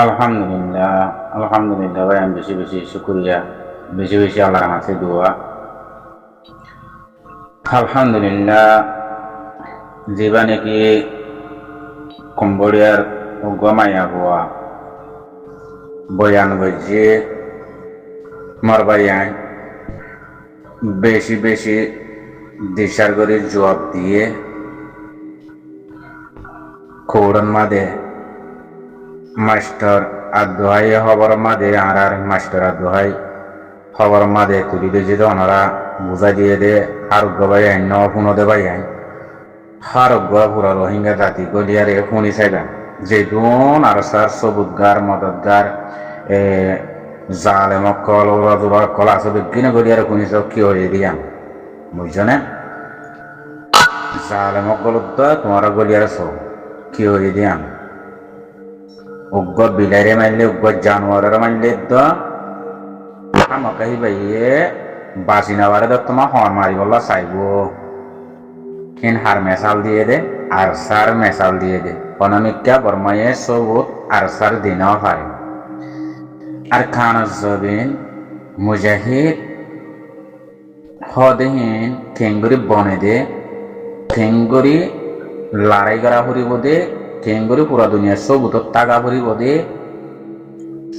আলহামদুলিল্লাহ, আলহামদুলিল্লাহ ভাই, আমি বেশি বেশি শুকরিয়া, বেশি বেশি আল্লাহর কাছে দোয়া। আলহামদুলিল্লাহ, যেবা নাকি কম্বোডিয়ার গমাইয়া হওয়া বয়ান বলছে মরবাইয়ায় বেশি বেশি দিশার করে জবাব দিয়ে খৌড়ন মাদে মাস্টার আদোহাই খবর মাদে আর মাস্টার আদোহাই খবর মাদে তুলি দিয়ে যে ওনারা বুঝাই দিয়ে দে আরোগ্য ভাই আইন ন পুনো দে ভাই আইন আরোগ্য পুরা রোহিঙ্গা জাতি গলিয়ারে শুনি চাইবা যে দুন আর সার সবুদগার মদতগার জালে মক্কল ওরা কলা সব কিনে গলিয়ারে শুনি সব কি হয়ে দিয়া বুঝছো না জালে মক্কল তোমারা গলিয়ারে সব কি হয়ে দিয়া উগ্র বিলাইরে মারলে উগ্র জানোয়ারের মারলে তো আমাকে ভাইয়ে বাঁচি নাবারে তো তোমার হর মারি বললা চাইব কিন হার মেশাল দিয়ে দে আর সার মেশাল দিয়ে দে অনামিকা বর্মায়ে সবুত আর সার দিনাও পারে আর খান জবিন মুজাহিদ হদহীন খেঙ্গুরি বনে দে খেঙ্গুরি লড়াই করা ফুরিব দে খেঙ্গুরি পুরা দুনিয়া সবুত তাগা ফুরিব দে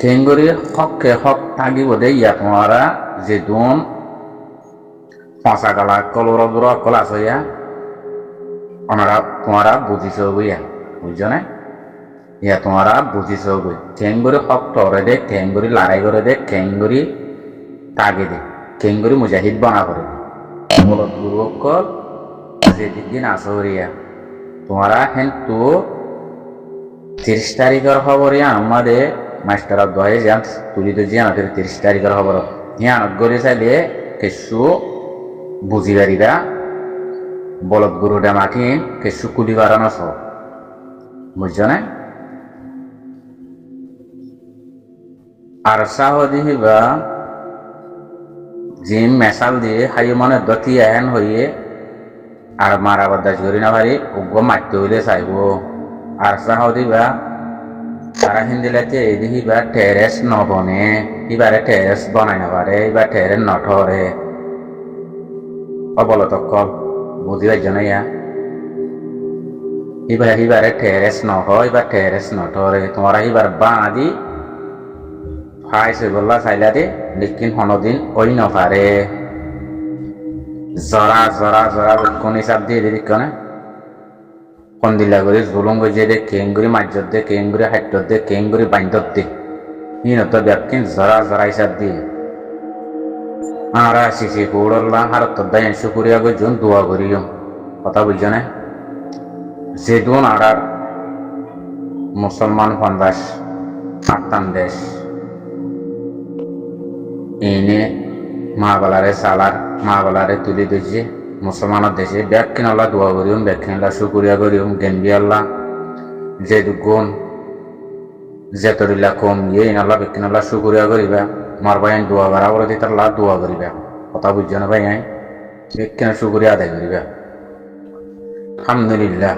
খেঙ্গুরি হককে হক থাকিব দে ইয়া তোমারা যে দুন পাঁচা গালা কলর কলা সইয়া ওনারা তোমারা বুঝিছ বইয়া বুঝছো না ইয়া তোমারা বুঝিছ বই খেঙ্গুরি হক টরে দে খেঙ্গুরি লড়াই করে দে খেঙ্গুরি তাগে দে খেঙ্গুরি মুজাহিদ বনা করে মূলত গুরুকল যে দিন আসরিয়া তোমারা কিন্তু 30 তারিখের খবর আমাদের মাস্টার দয়ে যান তুলি তো জিয়া 30 তারিখের খবর ইয়ান গড়ে চাইলে কিছু বুঝি পারিবা বলদ গরুটা মাঠিন কিছু কুলি বাড়ানো সব বুঝছো না আর সাহদি হিবা জিম মেশাল দিয়ে হাই মানে দতি আহেন হইয়ে আর মারা বাদাস করি না ভারি উগ্র মারতে হইলে চাইব আর সাহদি বা তারা হিন্দিলাতে এই দিবা টেরেস নবনে এবারে টেরেস বনাই না পারে এবার টেরেস নঠরে অবলতকল বুঝি পাইছো না ইয়া এবারে টেরেস নহ এবার টেরেস নঠরে তোমার এবার বাঁধি ফাইছে বললা চাইলা দে লেকিন হনদিন ওই নপারে জরা জরা জরা কোন হিসাব দিয়ে দিদি কেন কন্দিলা করে জুলুম গজিয়ে দে কেঙ্গুরি মাজ্জত দে কেঙ্গুরি হাইটত দে কেঙ্গুরি বাইন্দত দে ইনত ব্যাপকিন জরা জরা হিসাব দিয়ে আর আসিছি কৌড়ল্লা হারত দায় শুকুরিয়া গো জুন দোয়া করিও কথা বুঝছো না যে দুন আর মুসলমান 50 দেশ এনে মা বালারে সালার মা বালারে তুলি দিয়েছে মুসলমানের দেশে ব্যাখ্যান আল্লাহ দোয়া করিম ব্যাখ্যান আল্লাহ শুকুরিয়া করিম গেনবি আল্লাহ যে গুণ যেতরিল্লা কম ইয়ে আল্লাহ ব্যাখ্যান আল্লাহ শুকুরিয়া করিবা মার ভাই দোয়া করা বলে দিতে আল্লাহ দোয়া করিবা কথা বুঝছো না ভাই ব্যাখ্যান শুকুরিয়া আদায় করিবা আলহামদুলিল্লাহ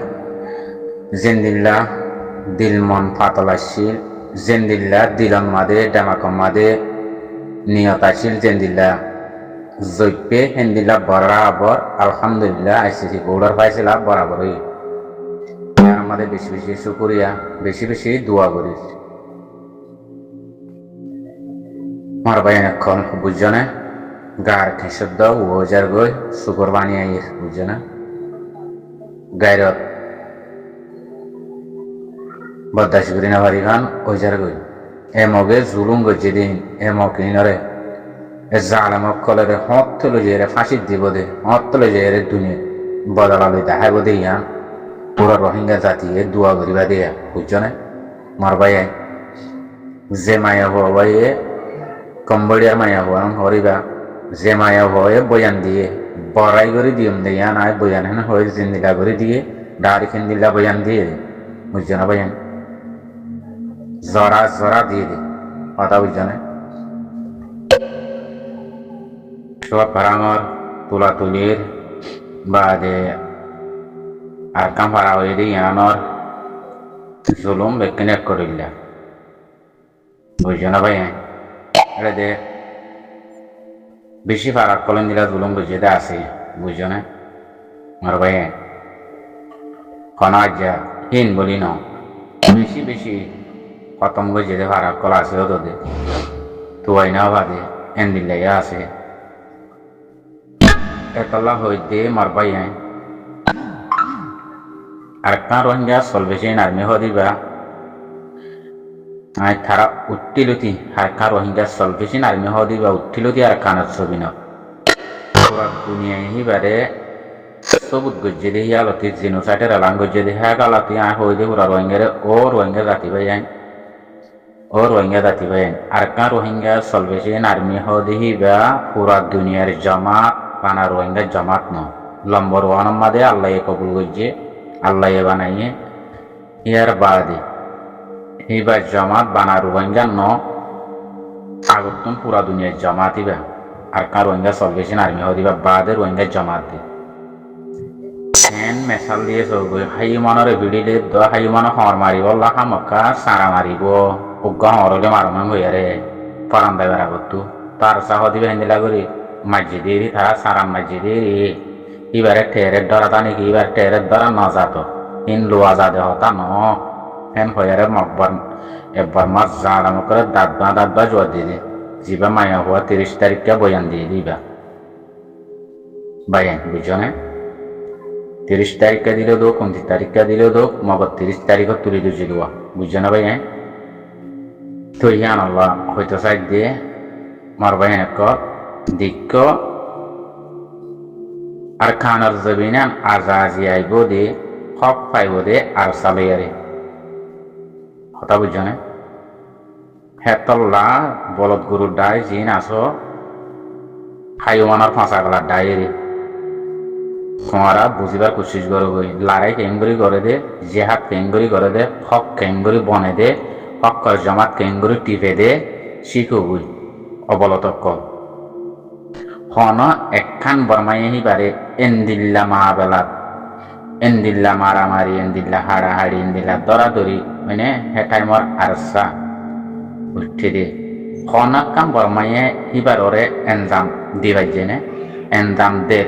জেন্দিল্লাহ দিল মন ফাতলাশীল জেন্দিল্লাহ দিলন মাদে ডামাকম মাদে নিয়তাশীল জেন্দিল্লাহ জৈপে হেন্দিল্লাহ বরাবর আলহামদুলিল্লাহ আইসিসি গৌড়ার পাইছিলাম বরাবরই আমাদের বেশি বেশি শুকুরিয়া বেশি বেশি দোয়া করি মার ভাই এখন বুঝছো না গার খেসদ্দ ওজার গই শুকর বানিয়ে আইস বুঝছো না গায়রত বদাস করি না ভারি খান ওজার গই এমগে জুলুম গজে দিন এমকিনরে জালামক কলরে হত তুলে যে ফাঁসি দিব দে হত তুলে যে দুনিয়া বদলালে দেখাইব দে ইয়া পুরা রোহিঙ্গা জাতি দোয়া করিবা দিয়া বুঝছো না মার ভাই যে মায়া হয়ে কম্বোডিয়ার মায়া হওয়া হরিবা যে মায়া হয়ে বয়ান দিয়ে বড়াই করে দিম দিয়া নাই বয়ান হেন হয়ে জিন্দিলা করে দিয়ে ডাড়ি খেন্দিলা বয়ান দিয়ে বুঝছো না বয়ান জরা জরা দিয়ে দে কথা বুঝছো না সব ফারাঙর তুলা তুলির বাদে আর কাম ফারা হয়ে দিয়ে ইয়ানোর জুলুম বেকিনে করিল্লা বুঝছো না ভাই? এটা দে বেশি ফারাক কলেন দিলা জুলুম বুঝে দে আছে, বুঝছো না আমার ভাই? কনা যা হিন বলি ন বেশি বেশি খতম বুঝে দে ফারাক কল আছে তো দে তুই না বাদে এন দিলে আছে এতলা হইতে মার ভাই আর কার রোহিঙ্গা সলভেশন আর্মি হদিবা আই তারা উত্তিলতি আর কার রোহিঙ্গা সলভেশন আর্মি হদিবা উত্তিলতি আর কানার ছবি ন পুরা দুনিয়ায় হিবারে সবুত গজ্জে দেহি আলতি জিনোসাইটের আলাং গজ্জে দেহি আগালতি আই হইদে পুরা রোহিঙ্গারে ও রোহিঙ্গা জাতি ভাই ও রোহিঙ্গা জাতি ভাই আর কার রোহিঙ্গা সলভেশন আর্মি হদিবা পুরা দুনিয়ার জামাত পানা রোহিঙ্গা জামাত ন নম্বর ওয়ান মাদে আল্লাহ কবুল গজ্জে আল্লাহ বানাইয়ে ইয়ার বাদে এইবার জামাত বানা রোহিঙ্গা ন আগতন পুরা দুনিয়ার জামাত ইবা আর কার রোহিঙ্গা সলভেশন আর্মি হদিবা বাদে রোহিঙ্গা জামাত দি ফেন মেশাল দিয়ে চলব হাইমানের ভিডিলে দ হাইমান হর মারিব লাহামকা সারা মারিব উগ্র হরলে মারমান হইয়ারে পরান্দাই বেড়াবতো তার চাহ দিবে হেন্দিলা করি মাঝি দিয়ে তারা সারান মাঝি দিয়ে এবারে টেরের ধরা তা নাকি এবার টেরের ধরা ন যাত ইন লোয়া যা দেহ তা ন হেন হইয়ারে মকবার একবার মাছ জালাম করে দাঁত বা জোয়ার দিয়ে দি যিবা মায়া হওয়া 30 তারিখকে বয়ান দিয়ে দিবা বাইন বুঝছো না 30 তারিখে দিলেও দোক 29 তারিখে দিলেও দোক মগর 30 তারিখে তুলে দিয়েছি দেওয়া বুঝছো না ভাই? তো ইয়ান আল্লাহ হয়তো সাইড দিয়ে মার ভাই এক দিক্ষ আর খানার জবিনান আজাজি আইব দে হক পাইব দে আর সালাইয়ারে কথা বুঝছো না? হেতল্লা বলদ গরুর ডাই জিন আসো হাইমানার ফাঁসা গলার ডায়েরি তোমারা বুঝিবার কোশিশ করো গই লড়াই কেঙ্গুরি করে দে জেহাদ কেঙ্গুরি করে দে হক কেঙ্গুরি বনে দে হক জামাত কেঙ্গুরি টিপে দে শিখো গই অবলত কল হন একখান বর্মাই বারে এন্দিল্লা মাহাবেলাত এন্দিল্লা মারামারি এন্দিল্লা হাড়াহাড়ি এন্দিল্লা দরাদরি মানে হেটাই মর আরসা উঠে দে হন কাম বর্মাইয়ে হিবারে এনজাম দিবাই জেনে এনজাম দের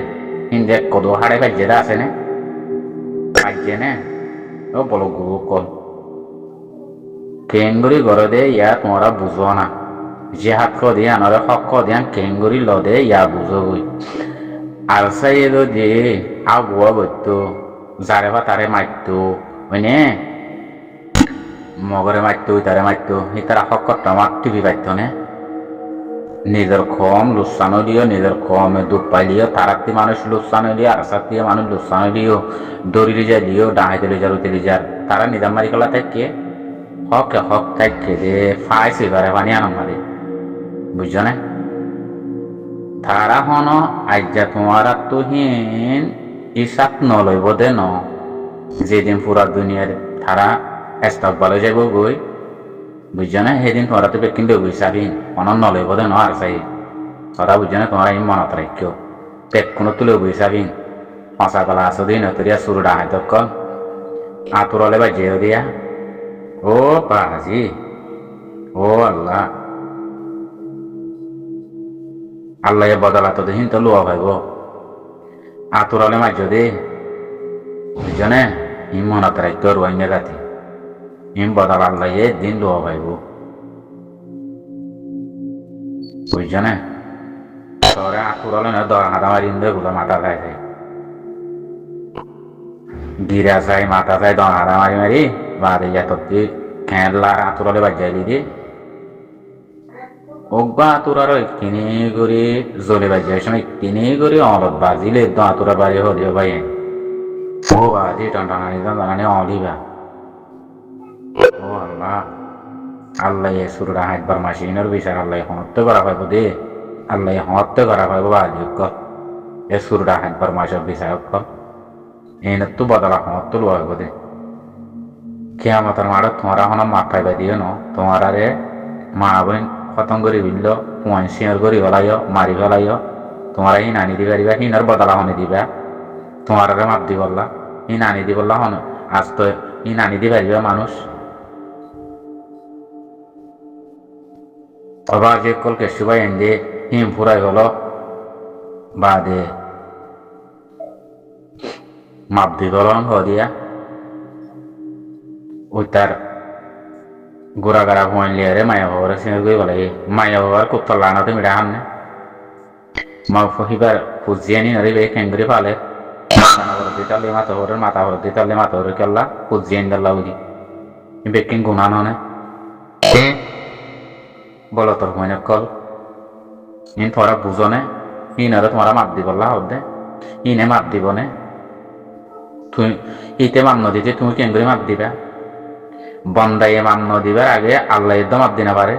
হিন্দে কদো হাড়ে বাজ্যেরা আছে নে বাজ্যে নে ও বলো গুরু কল কেঙ্গুরি গড়ে দে ইয়া তোমরা বুঝো না জেহাদ ক দিয়ে আনরে হক ক দিয়া কেঙ্গুরি ল দে ইয়া বুঝো বই আর সাই এলো যে আবুয়া বইতো যারে বা তারে মারতো হইনে মগরে মারতো তারে মারতো হি তারা হক করতো আমার টিভি পাইতো নে নিজের কম লুসানো দিও নিজের কমে দুধ পাইলিও তারাতে মানুষ লুসানো দিও আর সাথে মানুষ লুসানো দিও দড়ি যা দিও ডাহাই দিলে যার উতেলি যার তারা নিজাম মারি কলা থাকে হক থাকে দে ফাইসে বারে পানি আনো মারে বুঝছো না? তারা হন আজ্ঞা তোমার তুহিন ইসাক নলইব দে ন যেদিন পুরা দুনিয়ার তারা এস্তাক ভালো যাইব গই বুঝছো না? সেদিন তোমরা তো বেকিন দেবো চাবি অনন নলইব দে ন আর চাই তোরা বুঝছো না? তোমরা এই মনত রাখিও পেট কোনো তুলে বই চাবি ফাঁসা কলা আছো দিন তরিয়া সুর ডাহাই দক্কল আতুরলে বা যেও দিয়া ও বাজি ও আল্লাহ আল্লাহ বদলা তো দেখিন তো লোয়া ভাইব আতুরলে মাঝ দে বুঝছো না? ইম মনত রাখিও রোহিঙ্গা জাতি ইম বদল আল্লাহ দিন লোয়া ভাইব বুঝছো না? তোরে আতুরলে না দর হাতা মারি দে গুলো মাথা যায় যায় গিরা যায় মাথা যায় দর হাতা মারি মারি বাদে যা তত্তি খেলার আতুরলে বাজাই দি অজ্ঞা আতুরার কিনে করে জলে বাজিয়ে সময় কিনে করে অলদ বাজিলে তো আতুরা বাড়ি হলিও ভাই ও বাজি টানি টানি অলিবা ও আল্লাহ আল্লাহ সুররা হাইবার মাসিনের বিচার আল্লাহ হতে করা পাইব দে আল্লাহ হতে করা পাইব বাজি কর এ সুররা হাইবার মাসের বিচার কর এনে তো বদলা হতে লোয়া হইব দে কেয়ামতের মাঠে তোমরা হন মাঠ পাইবা দিও ন তোমারা রে মা বোন খতম করে বিলল পুয়ান শিয়ার করে ফেলাইও মারি ফেলাইও তোমার হি নানি দিবা দিবা হিনার বদলা হনে দিবা তোমার মাপ দি বললা হি নানি দি বললা হন আজ তো হি নানি দি পারিবা মানুষ অবা যে কলকে সুবাই এনে হিম ফুরাই হলো বাদে মাপ দি গলন দিয়া ওই তার গোড়া গাড়া হুয়াইন লিয়ারে মায়া বাবার সিঙ্গে গই বলে মায়া বাবার কুত্তর লানাতে মিড়া হামনে মা ফহিবার ফুজিয়ানি নরে বে কেঙ্গরি ফালে মাথা হর দিতালে মাথা হর দিতালে মাথা হর কেল্লা ফুজিয়ান দাল্লা উজি বেকিং গুণা ননে বলো তোর হুয়াইন কল ইন তোরা বুঝনে ইনারে তোমারা মাপ দি বললা হদে ইনে মাপ দিবনে তুই ইতে মান্য দিতে তুমি কেঙ্গরি মাপ দিবা বন্দাইয়ে মান্য দিবার আগে আল্লাহ একদম মাপ দিনা পারে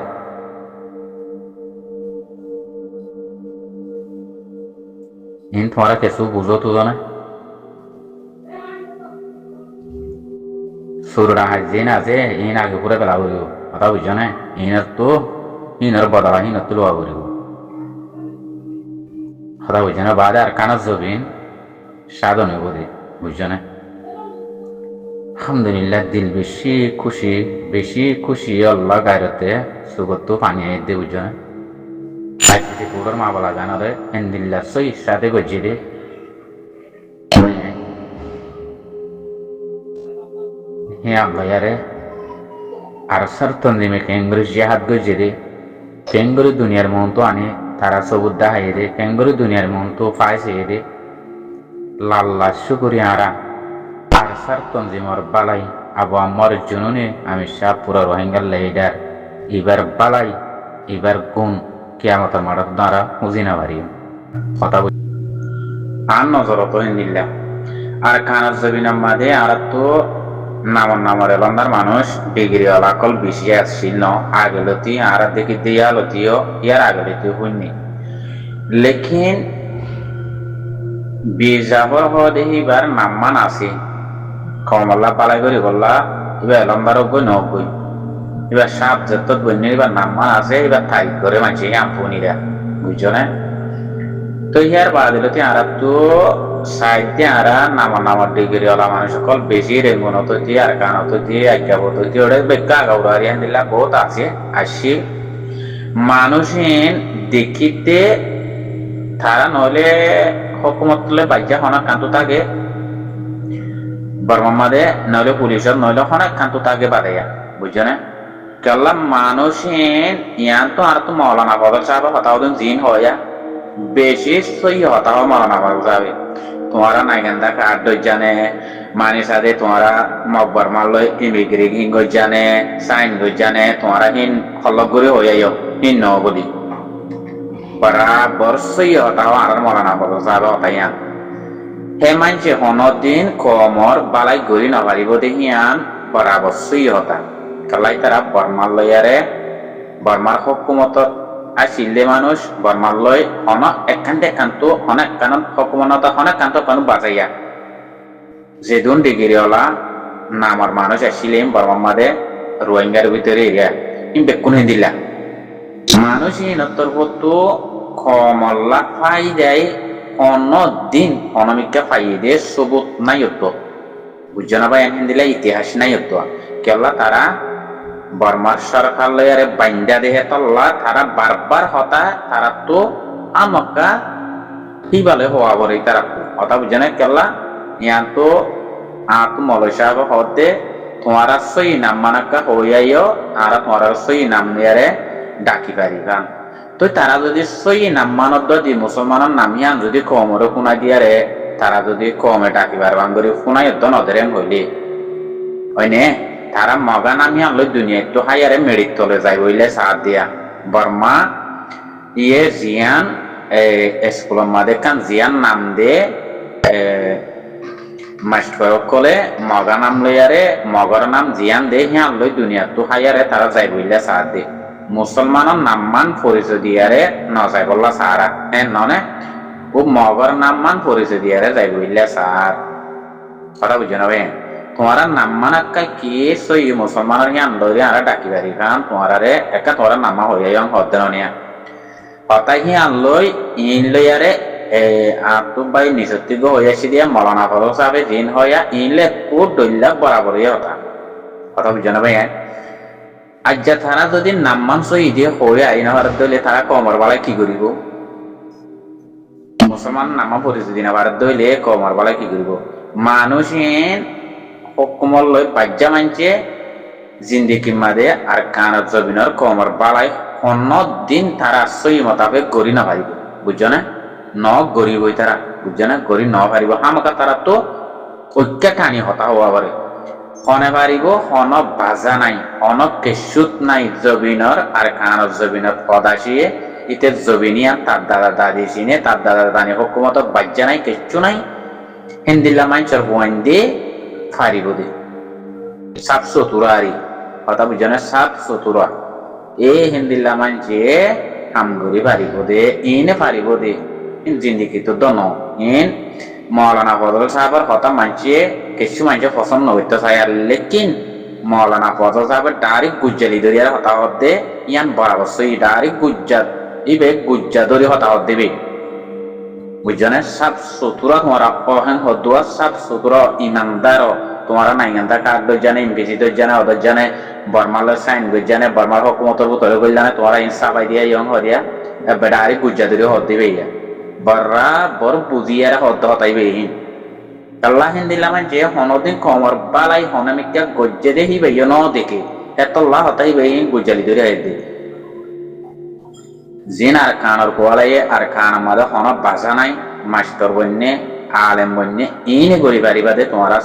ইন তোমারা কিছু বুঝো তো জানে সুররা হাজিন আছে ইন আগে পুরে বেলা করিব কথা বুঝছো না ইনার বদলা ইনার তো লোয়া করিব কথা বুঝছো না বাদে আর কানার জবিন সাধনে করি বুঝছো না আলহামদুলিল্লাহ দিল বেশি খুশি আল্লাহ গায়রতে সুগত পানি দে বুঝছো না সাইতে পুরোর মা বলা জানারে এন্দিল্লা সই সাথে গজি দে হ্যাঁ আল্লাহ ইয়ারে আর সরতন্দি মে কেঙ্গুরি জিহাদ গজি দে কেঙ্গুরি দুনিয়ার মন তো আনে তারা সবুদ্দা হাই দে কেঙ্গুরি দুনিয়ার মন তো ফাইসে দে লাল্লা শুকুরি আরা আর সরতন্দিমর বালাই আবু আমার জুনুনে আমি শাহ পুরা রোহিঙ্গার লেহিডার এবার বালাই এবার গুণ কিয়ামতের মাঠত দ্বারা বুঝিনা পারি কথা আর নজরত নিল্লা আর খানার জবিনার মাঝে আর তো নামর এলাকার মানুষ ডিগ্রি অলাকল বেশি আসছিল আগলতি আর দেখি দিয়ালতিও ইয়ার আগলতি হইনি লেকিন বিজাবর হদেহিবার নামমান আছে কমলা পালাই করে গল্লা এবার এলম্বার গই নগই এবার সাপ যত বন্যের এবার নামমান আছে এবার থাই করে মানছি আমপুনিরা বুঝছো না তো ইয়ার বাদিলতি আর তো সাইডে আর নামার ডিগ্রি ওলা মানুষ সকল বেশি রেঙ্গুন তো দিয়ে আর কান তো দিয়ে আজ্ঞাবত দিয়ে ওটা বেকা গাউরারি দিলা বহুত আছে আসি মানুষের দেখিতে তারা নইলে হকুমত বাজ্যা হনা কান্তু থাকে বর্মামাদে নইলে পুলিশের নইলে হনা কান্তু থাকে বাদাইয়া বুঝছো না কেলা মানুষের ইয়ান তো আর তো মৌলানা বদল সাহেব হতাও দিন জিন হইয়া বেশি সই হতাও মৌলানা বদল যাবে তোমারা নাইগান্দা কার্ড জানে মানি সাথে তোমারা মকবর মারলো ইমিগ্রি হিঙ্গ জানে সাইন জানে তোমারা হিন খলক করে হইয়াইও হিন ন বলি বরাবর সই হতাও আর মৌলানা বদল সাহেব হতাইয়া হে মানছে হনদিন কমর বালাই গড়ি নপারিব দেহিয়ান বরাবর সই হতা কালাই তারা বর্মার লয়ারে বর্মার হকুমতত আসিলে মানুষ বর্মার লয় হন একান্তে একান্ত অনেক কারণ হকুমত অনেক কান্ত কানু বাজাইয়া যেদিন ডিগ্রিওয়ালা নামর মানুষ আসিলেন বর্মার মাদে রোহিঙ্গার ভিতরে এরিয়া ইন বেকুন দিলা মানুষ ইনত্তর তো কমল্লা ফাই দেয় অন্য দিন অনামিকা ফাই দিয়ে সবুত নাই হতো বুঝছো না ভাই এনে দিলা ইতিহাস নাই হতো কেলা তারা বর্মার সরকার লয়ারে বাইন্দা দেহে তল্লা তারা বারবার হতা তারা তো আমকা হিবালে হওয়া বলে তারা কথা বুঝে না কেলা ইয়ান তো আত মলয় সাহেব হতে তোমারা সই নাম মানাকা হইয়াইও আর তোমারা সই নাম নিয়ারে ডাকি পারিবান তো তারা যদি সই নাম মানত দি মুসলমানের নামিয়ান যদি কমরে শুনা দিয়ারে তারা যদি কমে ডাকি পারবান করে শুনাই তো নদরেন হইলে হয়নে তারা মগা নামি আনলো দুনিয়ায় তো হাইয়ারে মেডিক তলে যাই বইলে সাথ দিয়া বর্মা ইয়ে জিয়ান স্কুলের মাঝে কান জিয়ান নাম দে মাস্টার কলে মগা নাম লইয়ারে মগর নাম জিয়ান দে হিয়ান লই দুনিয়া তো হাইয়ারে তারা যাই বইলে সাথ দে মুসলমানের নাম মান পরিচয় দিয়ারে ন যাই বললা সারা হ্যাঁ ননে ও মগর নাম মান পরিচয় দিয়ারে যাই বইলে সার কথা বুঝো না ভাই তোমারা নাম মানাক্কা কি সই মুসলমানের জ্ঞান লই আর ডাকি পারি কারণ তোমারে একা তোমার নামা হইয়া যখন হতে নিয়া হতাই জ্ঞান লই ইন লইয়ারে আতো বাই নিষত্তিগ হইয়াছি দিয়া মৌলানা ফজল সাহেব জিন হইয়া ইনলে খুব দৈল্যাক বরাবরই হতা কথা বুঝো না ভাই আজ্জা তারা যদি নাম্মান সহিদে হয়ে আইন হওয়ার দলে তারা কমর বালায় কি করিব? মুসলমান নামা পরিচিতি না ভারত দইলে কমর বালায় কি করিব? মানুষ হকুমল লই বাজ্যা মানছে জিন্দিগি মাদে আর কানত জবিনর কমর বালায় অন্য দিন তারা সই মতাবেক গড়ি না পারিব, বুঝছো না? ন গরিবই তারা, বুঝছো না? গড়ি ন পারিব হামাকা তারা তো ঐক্যা টানি হতা হওয়া পারে হনে পারিব হন বাজা নাই হন কেসুত নাই জবিনর আর কানত জবিনর পদাসিয়ে ইতে জবিনিয়া তার দাদা দাদি চিনে তার দাদা দানি হকুমত বাজ্যা নাই কিচ্ছু নাই হিন্দিল্লা মাইনসর হুয়াইন দিয়ে ফারিব দে সাত চতুরারি কথা বুঝছো না? সাত চতুরা এ হিন্দিল্লা মানছে কাম করি পারিব দে ইনে পারিব দে জিন্দিগি তো দন ইন মৌলানা ফজল সাহেবের কথা মানছে কিছু মানুষ পছন্দ হইতে চাই আর লেকিন মৌলানা ফজল সাহেবের ডাইরেক্ট গুজ্জালি ধরিয়ার হতা হতে ইয়ান বরাবর ডাইরেক্ট গুজ্জাত ইবে গুজ্জা ধরি হতা হত দেবে, বুঝছো না? সাত চতুরা তোমারা অহেন হদুয়া সাত চতুরা ইমানদার তোমারা নাইগান্তা কার দর জানে ইমপিসি দর জানে ওদের জানে বর্মাল সাইন গজ জানে বর্মার হকুমতর ভিতরে গজ জানে তোমারা ইনসাফাই দিয়া ইয়ং হরিয়া ডাইরেক্ট গুজ্জা ধরি হত দেবে ইয়া বর্রা বর বুঝিয়ার হত হতাইবে হিন আল্লাহ হিন্দিল্লা মানছে হনদিন কমর বালাই হনমিকা গজ্জে দে হিবে ন দেখে এতল্লাহ হতাইবে হিন গুজ্জালি ধরে আই দে জিন আর কানর কোয়ালাইয়ে আর কান আমাদের হন বাসা নাই মাস্টর বন্যে আলেম বন্যে ইনে গরি পারিবা দে তোমারা